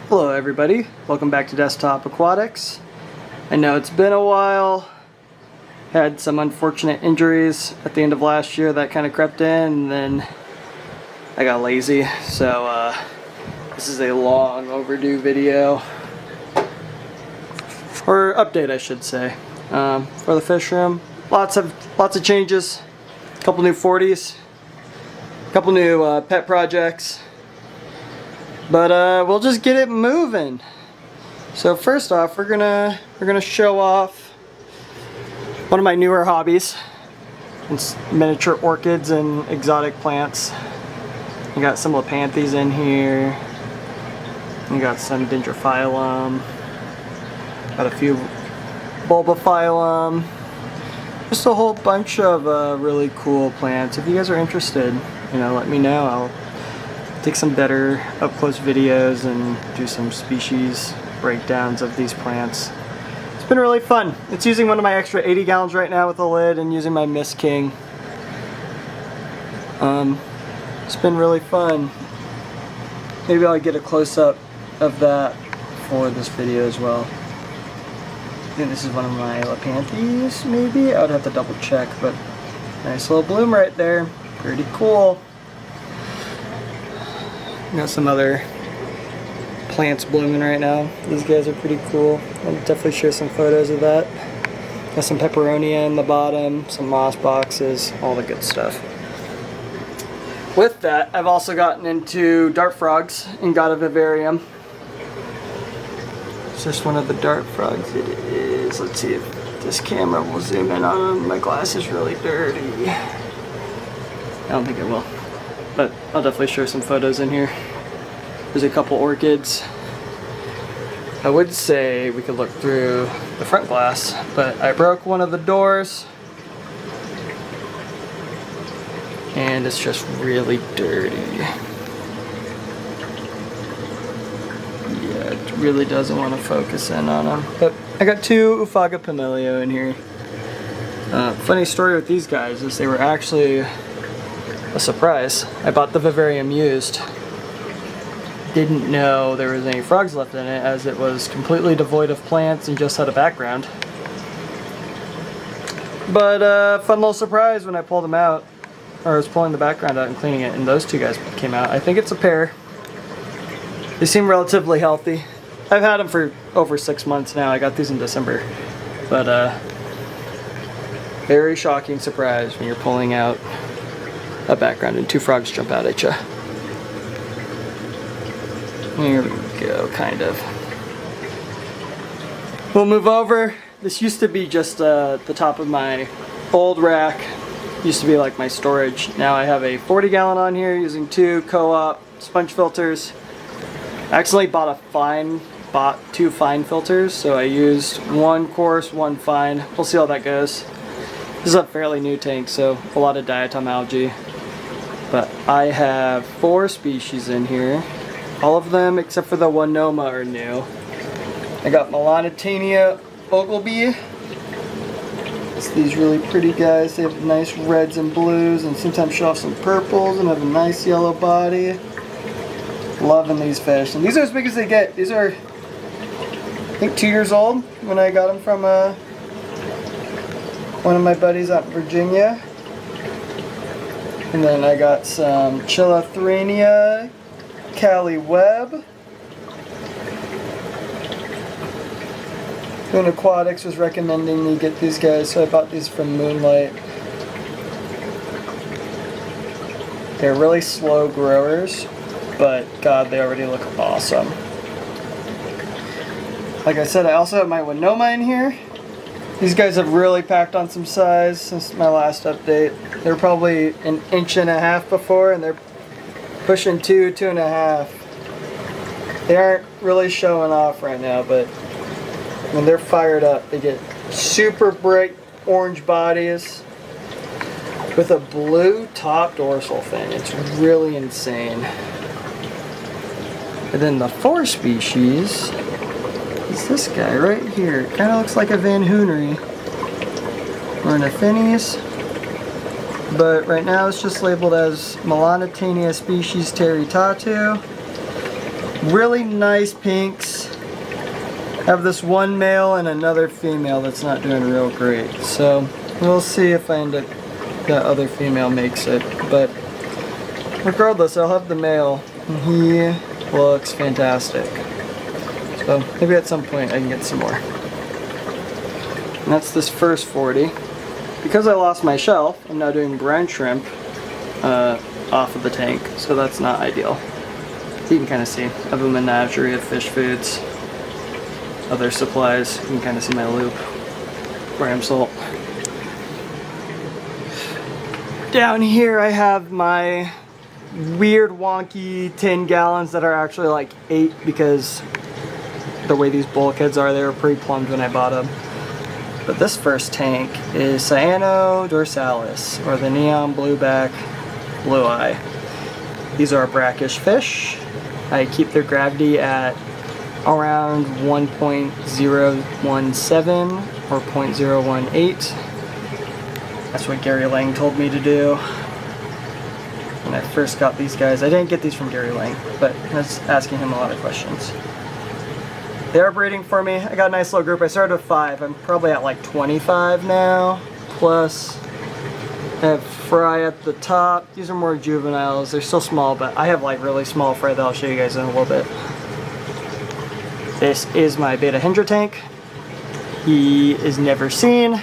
Hello everybody, welcome back to Desktop Aquatics. I know it's been a while, had some unfortunate injuries at the end of last year that kind of crept in, and then I got lazy, so this is a long overdue video, or update I should say, for the fish room. Lots of changes, a couple new 40s, a couple new pet projects. But we'll just get it moving. So first off, we're gonna show off one of my newer hobbies. It's miniature orchids and exotic plants. You got some Lepanthes in here. You got some Dendrophyllum. Got a few Bulbophyllum. Just a whole bunch of really cool plants. If you guys are interested, let me know. I'll take some better up-close videos and do some species breakdowns of these plants. It's been really fun. It's using one of my extra 80 gallons right now with a lid and using my Mist King. It's been really fun. Maybe I'll get a close-up of that for this video as well. I think this is one of my Lepanthes, maybe? I would have to double check, but nice little bloom right there. Pretty cool. Got some other plants blooming right now. These guys are pretty cool. I'll definitely share some photos of that. Got some peperonia in the bottom, some moss boxes, all the good stuff. With that, I've also gotten into dart frogs and got a vivarium. It's just one of the dart frogs. It is. Let's see if this camera will zoom in on them. My glass is really dirty. I don't think it will. But I'll definitely share some photos in here. There's a couple orchids. I would say we could look through the front glass, but I broke one of the doors and it's just really dirty. Yeah, it really doesn't want to focus in on them. But I got two Oophaga Pumilio in here. Funny story with these guys is they were actually a surprise. I bought the vivarium used. Didn't know there was any frogs left in it, as it was completely devoid of plants and just had a background. But fun little surprise when I pulled them out, or I was pulling the background out and cleaning it, and those two guys came out. I think it's a pair. They seem relatively healthy. I've had them for over 6 months now. I got these in December. But very shocking surprise when you're pulling out a background and two frogs jump out at you. Here we go, kind of. We'll move over. This used to be just the top of my old rack. Used to be like my storage. Now I have a 40 gallon on here using two co-op sponge filters. I accidentally bought two fine filters, so I used one coarse, one fine. We'll see how that goes. This is a fairly new tank, so a lot of diatom algae. But I have 4 species in here. All of them except for the Winoma are new. I got Melanitania Ogilby. It's these really pretty guys. They have nice reds and blues and sometimes show off some purples and have a nice yellow body. Loving these fish. And these are as big as they get. These are, I think, 2 years old when I got them from one of my buddies out in Virginia. And then I got some Chilothrenia Cali Webb. Moon Aquatics was recommending me get these guys, so I bought these from Moonlight. They're really slow growers, but God, they already look awesome. Like I said, I also have my Winoma in here. These guys have really packed on some size since my last update. They were probably 1.5 inches before, and they're pushing 2.5. They aren't really showing off right now, but when they're fired up, they get super bright orange bodies with a blue top dorsal fin. It's really insane. And then the 4 species is this guy right here. It kind of looks like a Van Hoonery or an Athenes, but right now it's just labeled as Melanitania species territatu. Really nice pinks. I have this one male and another female that's not doing real great. So we'll see if I end up, that other female makes it. But regardless, I'll have the male. And he looks fantastic. So maybe at some point I can get some more. And that's this first 40. Because I lost my shelf, I'm now doing brine shrimp off of the tank. So that's not ideal. You can kind of see. I have a menagerie of fish foods. Other supplies. You can kind of see my loop. Bram salt. Down here I have my weird wonky 10 gallons that are actually like 8 because the way these bulkheads are, they were pre-plumbed when I bought them. But this first tank is Cyano dorsalis, or the neon blueback blue eye. These are brackish fish. I keep their gravity at around 1.017 or 0.018. That's what Gary Lang told me to do when I first got these guys. I didn't get these from Gary Lang, but I was asking him a lot of questions. They are breeding for me. I got a nice little group. I started with 5. I'm probably at like 25 now. Plus, I have fry at the top. These are more juveniles. They're still small, but I have like really small fry that I'll show you guys in a little bit. This is my beta hydra tank. He is never seen.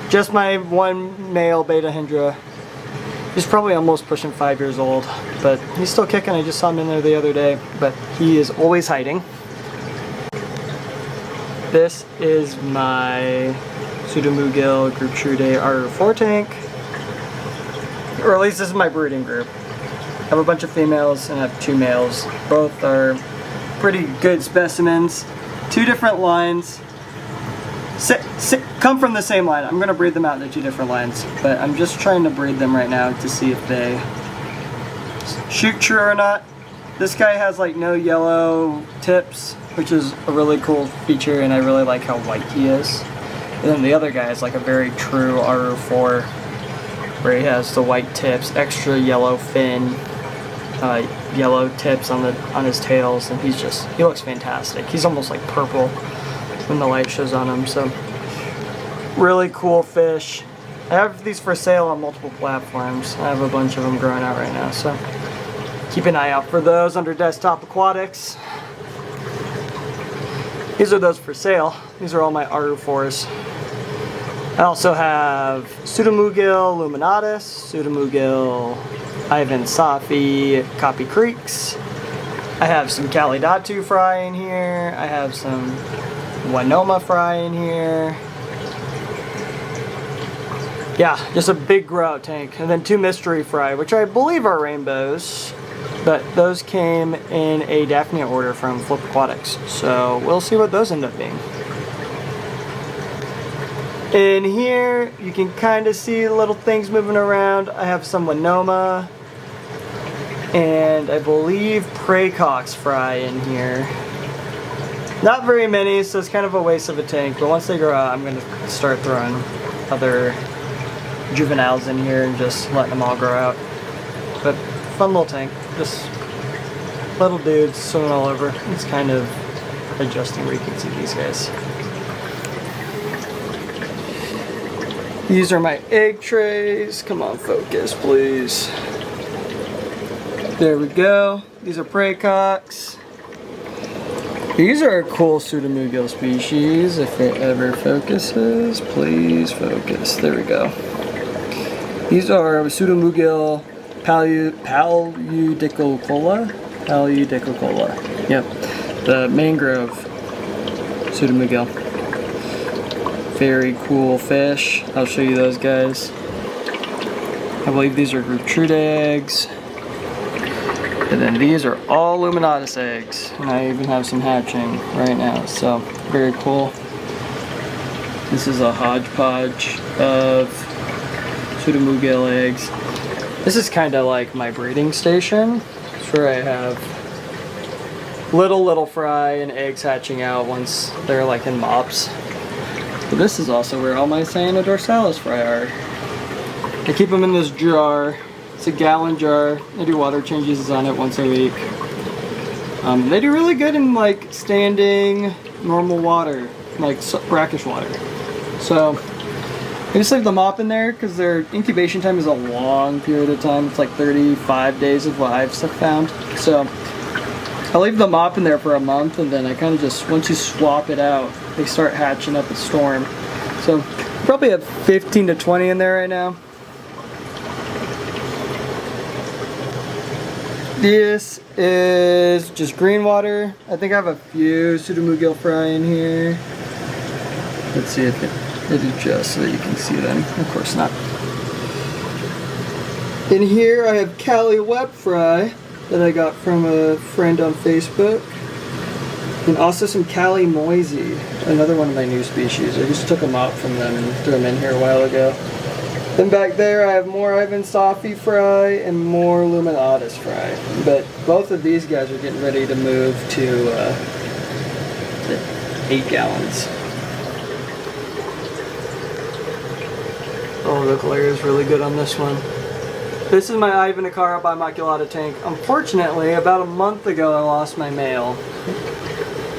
Just my one male beta hydra. He's probably almost pushing 5 years old, but he's still kicking. I just saw him in there the other day, but he is always hiding. This is my Pseudomugil Group Trude R4 tank. Or at least this is my breeding group. I have a bunch of females and I have 2 males. Both are pretty good specimens. 2 different lines. Come from the same line. I'm going to breed them out into 2 different lines. But I'm just trying to breed them right now to see if they shoot true or not. This guy has like no yellow tips, which is a really cool feature, and I really like how white he is. And then the other guy is like a very true RO4, where he has the white tips, extra yellow fin, yellow tips on his tails, and he looks fantastic. He's almost like purple when the light shows on him. So really cool fish. I have these for sale on multiple platforms. I have a bunch of them growing out right now, so keep an eye out for those under Desktop Aquatics. These are those for sale. These are all my RU4s. I also have Pseudomugil luminatus, Pseudomugil Ivan Safi Copy Creeks. I have some Calidatu fry in here. I have some Wanoma fry in here. Yeah, just a big grow out tank. And then 2 mystery fry, which I believe are rainbows. But those came in a Daphnia order from Flip Aquatics. So we'll see what those end up being. In here, you can kind of see little things moving around. I have some Wanoma. And I believe Praecox fry in here. Not very many, so it's kind of a waste of a tank. But once they grow out, I'm going to start throwing other juveniles in here and just letting them all grow out. But fun little tank. Just little dudes swimming all over. It's kind of adjusting where you can see these guys. These are my egg trays. Come on, focus, please. There we go. These are Praecox. These are a cool Pseudomugil species. If it ever focuses, please focus. There we go. These are Pseudomugil paludicola. Yep. The mangrove Pseudomugil. Very cool fish. I'll show you those guys. I believe these are group Trude eggs. And then these are all luminatus eggs. And I even have some hatching right now. So, very cool. This is a hodgepodge of Pseudomugil eggs. This is kind of like my breeding station. It's where I have little fry and eggs hatching out once they're like in mops. But this is also where all my Cyano dorsalis fry are. I keep them in this jar. It's a gallon jar. I do water changes on it once a week. They do really good in like standing, normal water, like brackish water. So I just leave the mop in there because their incubation time is a long period of time. It's like 35 days of what I've found. So I leave the mop in there for a month, and then I kind of just, once you swap it out, they start hatching up a storm. So probably have 15 to 20 in there right now. This is just green water. I think I have a few pseudomugil fry in here. Let's see if it adjusts so that you can see them. Of course not. In here I have Cali web fry that I got from a friend on Facebook. And also some Cali moisey, another one of my new species. I just took them out from them and threw them in here a while ago. Then back there I have more Ivan Stoffi fry and more Luminatus fry. But both of these guys are getting ready to move to 8 gallons. Oh, the glare is really good on this one. This is my Ivanacara bimaculata tank. Unfortunately, about a month ago I lost my male.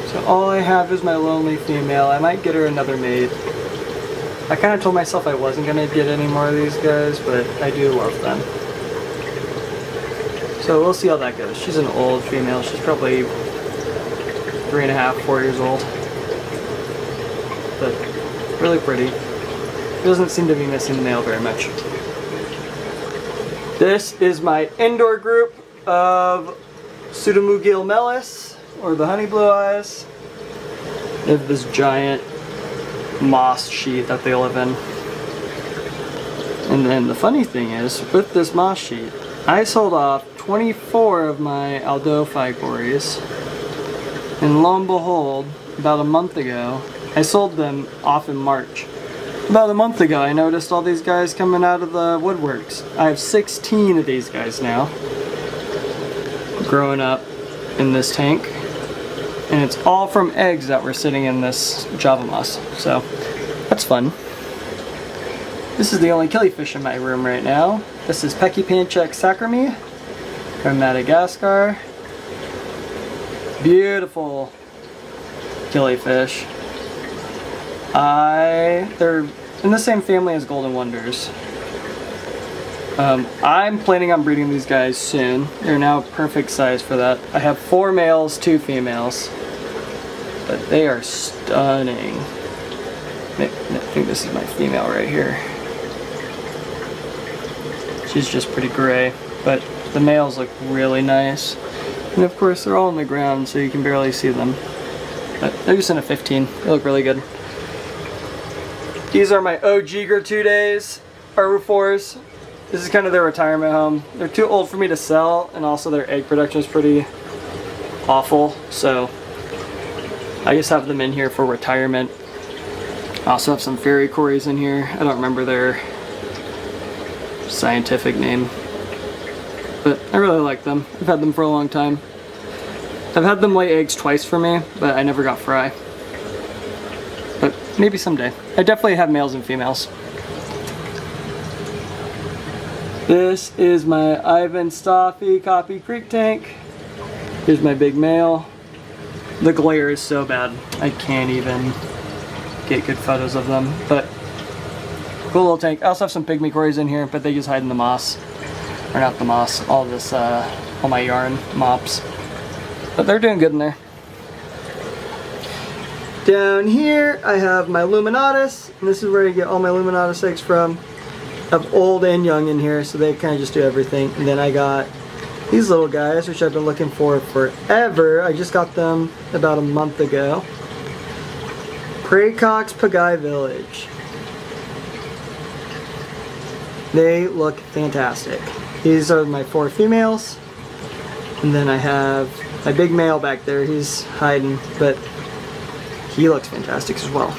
So all I have is my lonely female. I might get her another mate. I kind of told myself I wasn't going to get any more of these guys, but I do love them. So we'll see how that goes. She's an old female. She's probably 3.5, 4 years old. But really pretty. Doesn't seem to be missing the male very much. This is my indoor group of Pseudomugil mellis, or the honey blue eyes. They have this giant moss sheet that they live in. And then the funny thing is, with this moss sheet, I sold off 24 of my Aldophi gories, and lo and behold, about a month ago, I sold them off in March. About a month ago, I noticed all these guys coming out of the woodworks. I have 16 of these guys now, growing up in this tank. And it's all from eggs that were sitting in this Java moss. So, that's fun. This is the only killifish in my room right now. This is Peckypanchek sacrami from Madagascar. Beautiful killifish. They're in the same family as Golden Wonders. I'm planning on breeding these guys soon. They're now perfect size for that. I have 4 males, 2 females. But they are stunning. I think this is my female right here. She's just pretty gray, but the males look really nice. And of course they're all on the ground so you can barely see them. But they're just in a 15. They look really good. These are my OG Gratuides, Arufors. This is kind of their retirement home. They're too old for me to sell, and also their egg production is pretty awful, so I just have them in here for retirement. I also have some fairy cories in here. I don't remember their scientific name, but I really like them. I've had them for a long time. I've had them lay eggs twice for me, but I never got fry. But maybe someday. I definitely have males and females. This is my Ivan Stoffi Copy Creek tank. Here's my big male. The glare is so bad, I can't even get good photos of them, but cool little tank. I also have some pygmy cories in here, but they just hide in the moss. Or not the moss, all my yarn mops. But they're doing good in there. Down here, I have my Luminatus, and this is where I get all my Luminatus eggs from. I have old and young in here, so they kind of just do everything. And then I got these little guys, which I've been looking for forever. I just got them about a month ago. Praycox Pagai Village. They look fantastic. These are my 4 females. And then I have my big male back there. He's hiding, but he looks fantastic as well.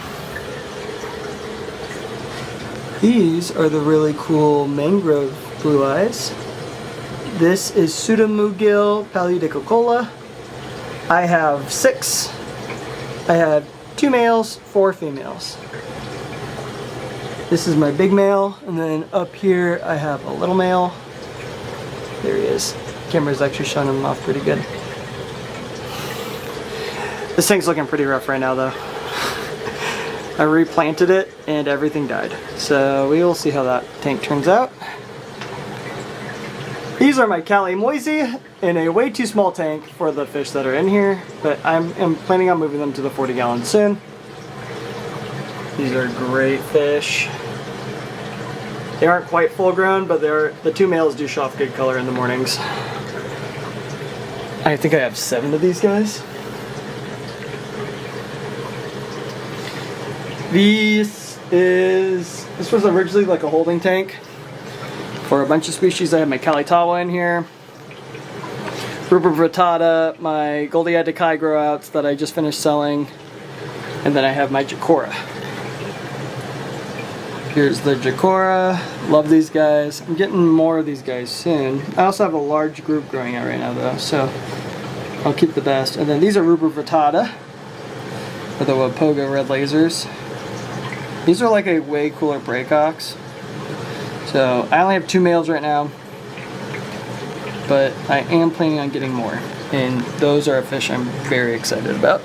These are the really cool mangrove blue eyes. This is Pseudomugil paludicola. I have 6. I have 2 males, 4 females. This is my big male, and then up here I have a little male. There he is. Camera's actually showing him off pretty good. This thing's looking pretty rough right now though. I replanted it and everything died. So we will see how that tank turns out. These are my Cali Moisey in a way too small tank for the fish that are in here, but I'm planning on moving them to the 40 gallon soon. These are great fish. They aren't quite full grown, but the two males do show off good color in the mornings. I think I have 7 of these guys. This was originally like a holding tank for a bunch of species. I have my Calitawa in here, Rubra vittata, my Goldii decai grow outs that I just finished selling, and then I have my Jacora. Here's the Jacora. Love these guys. I'm getting more of these guys soon. I also have a large group growing out right now though, so I'll keep the best. And then these are Rubra vittata with the Wapoga red lasers. These are like a way cooler Braycox. So I only have 2 males right now, but I am planning on getting more. And those are a fish I'm very excited about.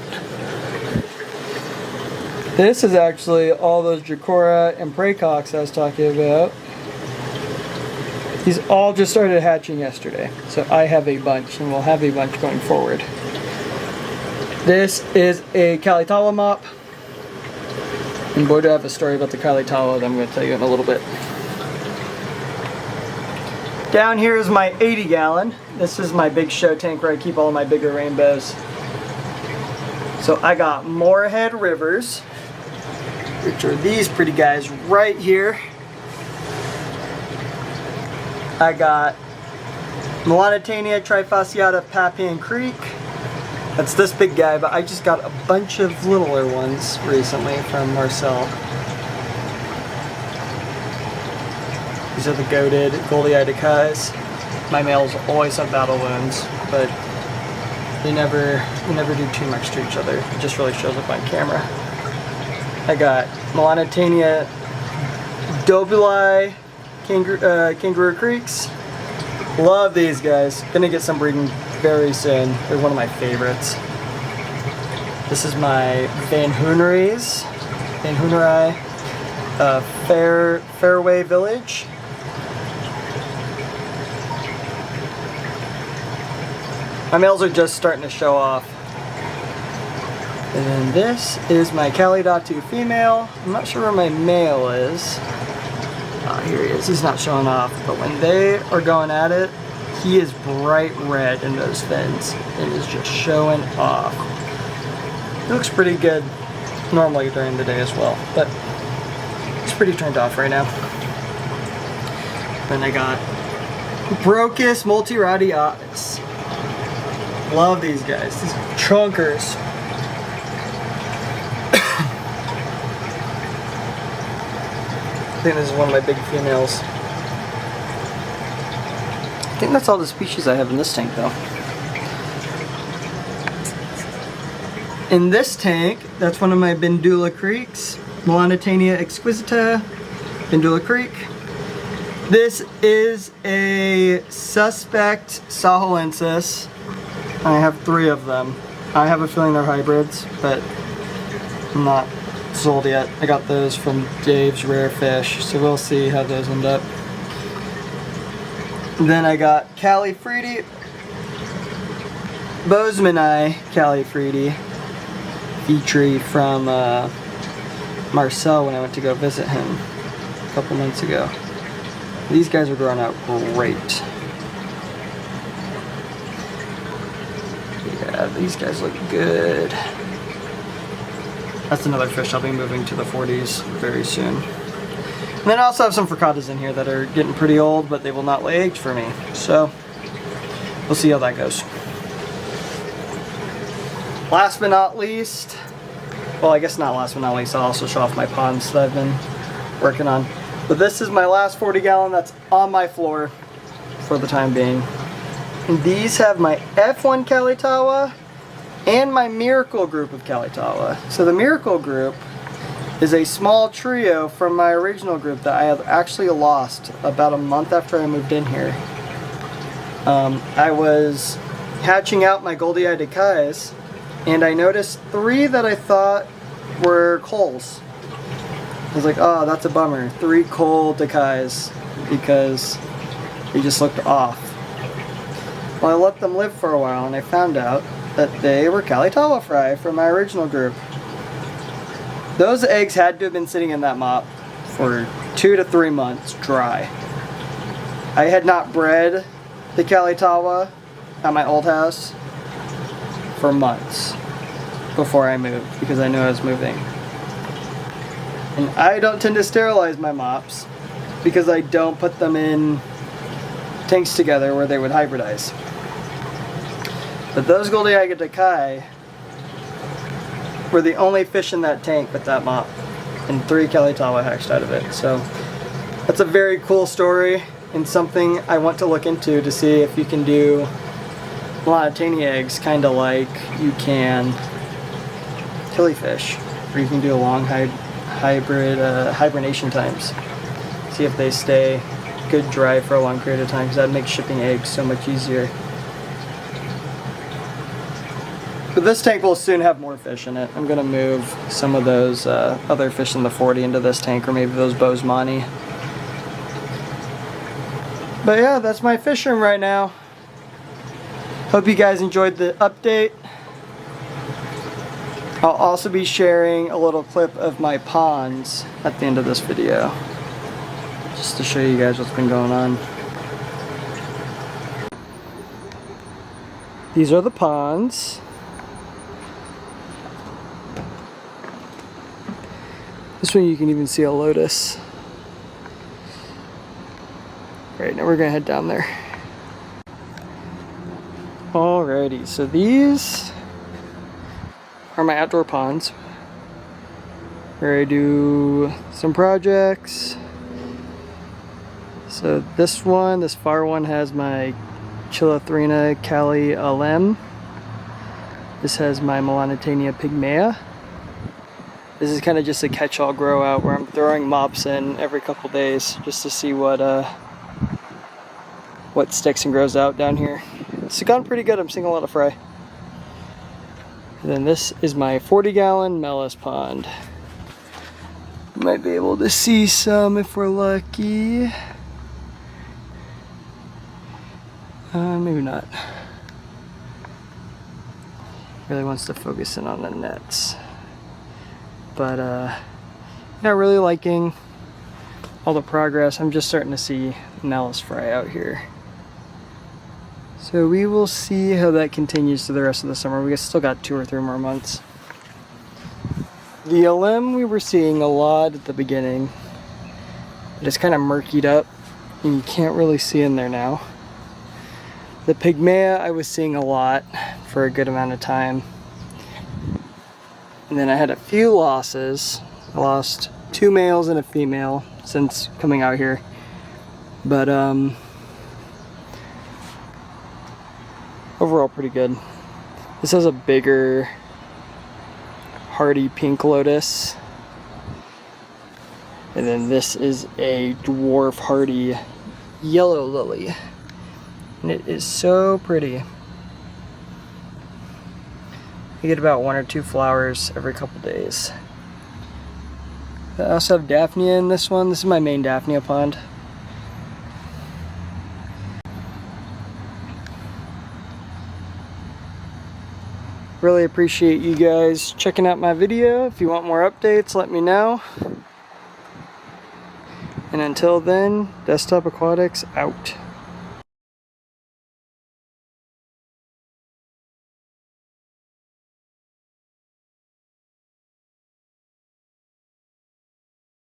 This is actually all those Jacora and Braycox I was talking about. These all just started hatching yesterday, so I have a bunch, and we'll have a bunch going forward. This is a Calitawa mop. And boy, do I have a story about the Calitawa that I'm going to tell you in a little bit. Down here is my 80 gallon. This is my big show tank where I keep all of my bigger rainbows. So I got Moorhead Rivers, which are these pretty guys right here. I got Melanitania trifasciata Pappan Creek. That's this big guy, but I just got a bunch of littler ones recently from Marcel. These are the goated Goldii decais. My males always have battle wounds, but we never do too much to each other. It just really shows up on camera. I got Melanitania Dobuli Kangaroo Creeks. Love these guys. Gonna get some breeding very soon. They're one of my favorites. This is my Van Hoonerii, Fairway Village. My males are just starting to show off. And then this is my Kalidatu female. I'm not sure where my male is. Here he is. He's not showing off, but when they are going at it, he is bright red in those fins and is just showing off. He looks pretty good normally during the day as well, but he's pretty turned off right now. Then I got Brocus multiradiatus. Love these guys. These are chunkers. I think this is one of my big females. I think that's all the species I have in this tank though. In this tank, that's one of my Bindula Creeks, Melanitania exquisita, Bindula Creek. This is a suspect Saholensis. I have 3 of them. I have a feeling they're hybrids, but I'm not sold yet. I got those from Dave's Rare Fish, so we'll see how those end up. Then I got Califredi, Bozemanii Califredi, Petrie from Marcel when I went to go visit him a couple months ago. These guys are growing out great. Yeah, these guys look good. That's another fish I'll be moving to the 40s very soon. And then I also have some fricatas in here that are getting pretty old, but they will not lay eggs for me. So, we'll see how that goes. Last but not least, well, I guess not last but not least, I'll also show off my ponds that I've been working on. But this is my last 40 gallon that's on my floor for the time being. And these have my F1 Kalitawa and my Miracle group of Kalitawa. So the Miracle group is a small trio from my original group that I have actually lost about a month after I moved in here. I was hatching out my Goldii decais and I noticed 3 that I thought were coals. I was like, oh, that's a bummer. 3 coal decais because they just looked off. Well, I let them live for a while and I found out that they were Kalitawa fry from my original group. Those eggs had to have been sitting in that mop for 2 to 3 months dry. I had not bred the Kalitawa at my old house for months before I moved because I knew I was moving. And I don't tend to sterilize my mops because I don't put them in tanks together where they would hybridize. But those Goldie Agatakai were the only fish in that tank with that mop, and 3 Kalitawa hatched out of it. So that's a very cool story and something I want to look into to see if you can do Melanotaenia eggs kind of like you can killifish, or you can do a long hibernation times. See if they stay good dry for a long period of time, because that makes shipping eggs so much easier. But this tank will soon have more fish in it. I'm going to move some of those other fish in the 40 into this tank, or maybe those Bosemani. But yeah, that's my fish room right now. Hope you guys enjoyed the update. I'll also be sharing a little clip of my ponds at the end of this video, just to show you guys what's been going on. These are the ponds. This one you can even see a lotus. Right, now we're gonna head down there. Alrighty, so these are my outdoor ponds where I do some projects. So this far one has my Chilothrina Cali Alem. This has my Melanotaenia pygmaea. This is kind of just a catch-all grow out where I'm throwing mops in every couple days just to see what sticks and grows out down here. It's gone pretty good. I'm seeing a lot of fry. And then this is my 40-gallon Melis pond. You might be able to see some if we're lucky. Maybe not. Really wants to focus in on the nets. But not really liking all the progress. I'm just starting to see Melis fry out here. So we will see how that continues through the rest of the summer. We still got 2 or 3 more months. The Alem we were seeing a lot at the beginning. But it's kind of murkied up and you can't really see in there now. The pygmaea I was seeing a lot for a good amount of time. And then I had a few losses. I lost 2 males and a female since coming out here. But overall pretty good. This has a bigger hardy pink lotus. And then this is a dwarf hardy yellow lily. And it is so pretty. You get about 1 or 2 flowers every couple days. I also have Daphnia in this one. This is my main Daphnia pond. Really appreciate you guys checking out my video. If you want more updates, let me know. And until then, Desktop Aquatics out.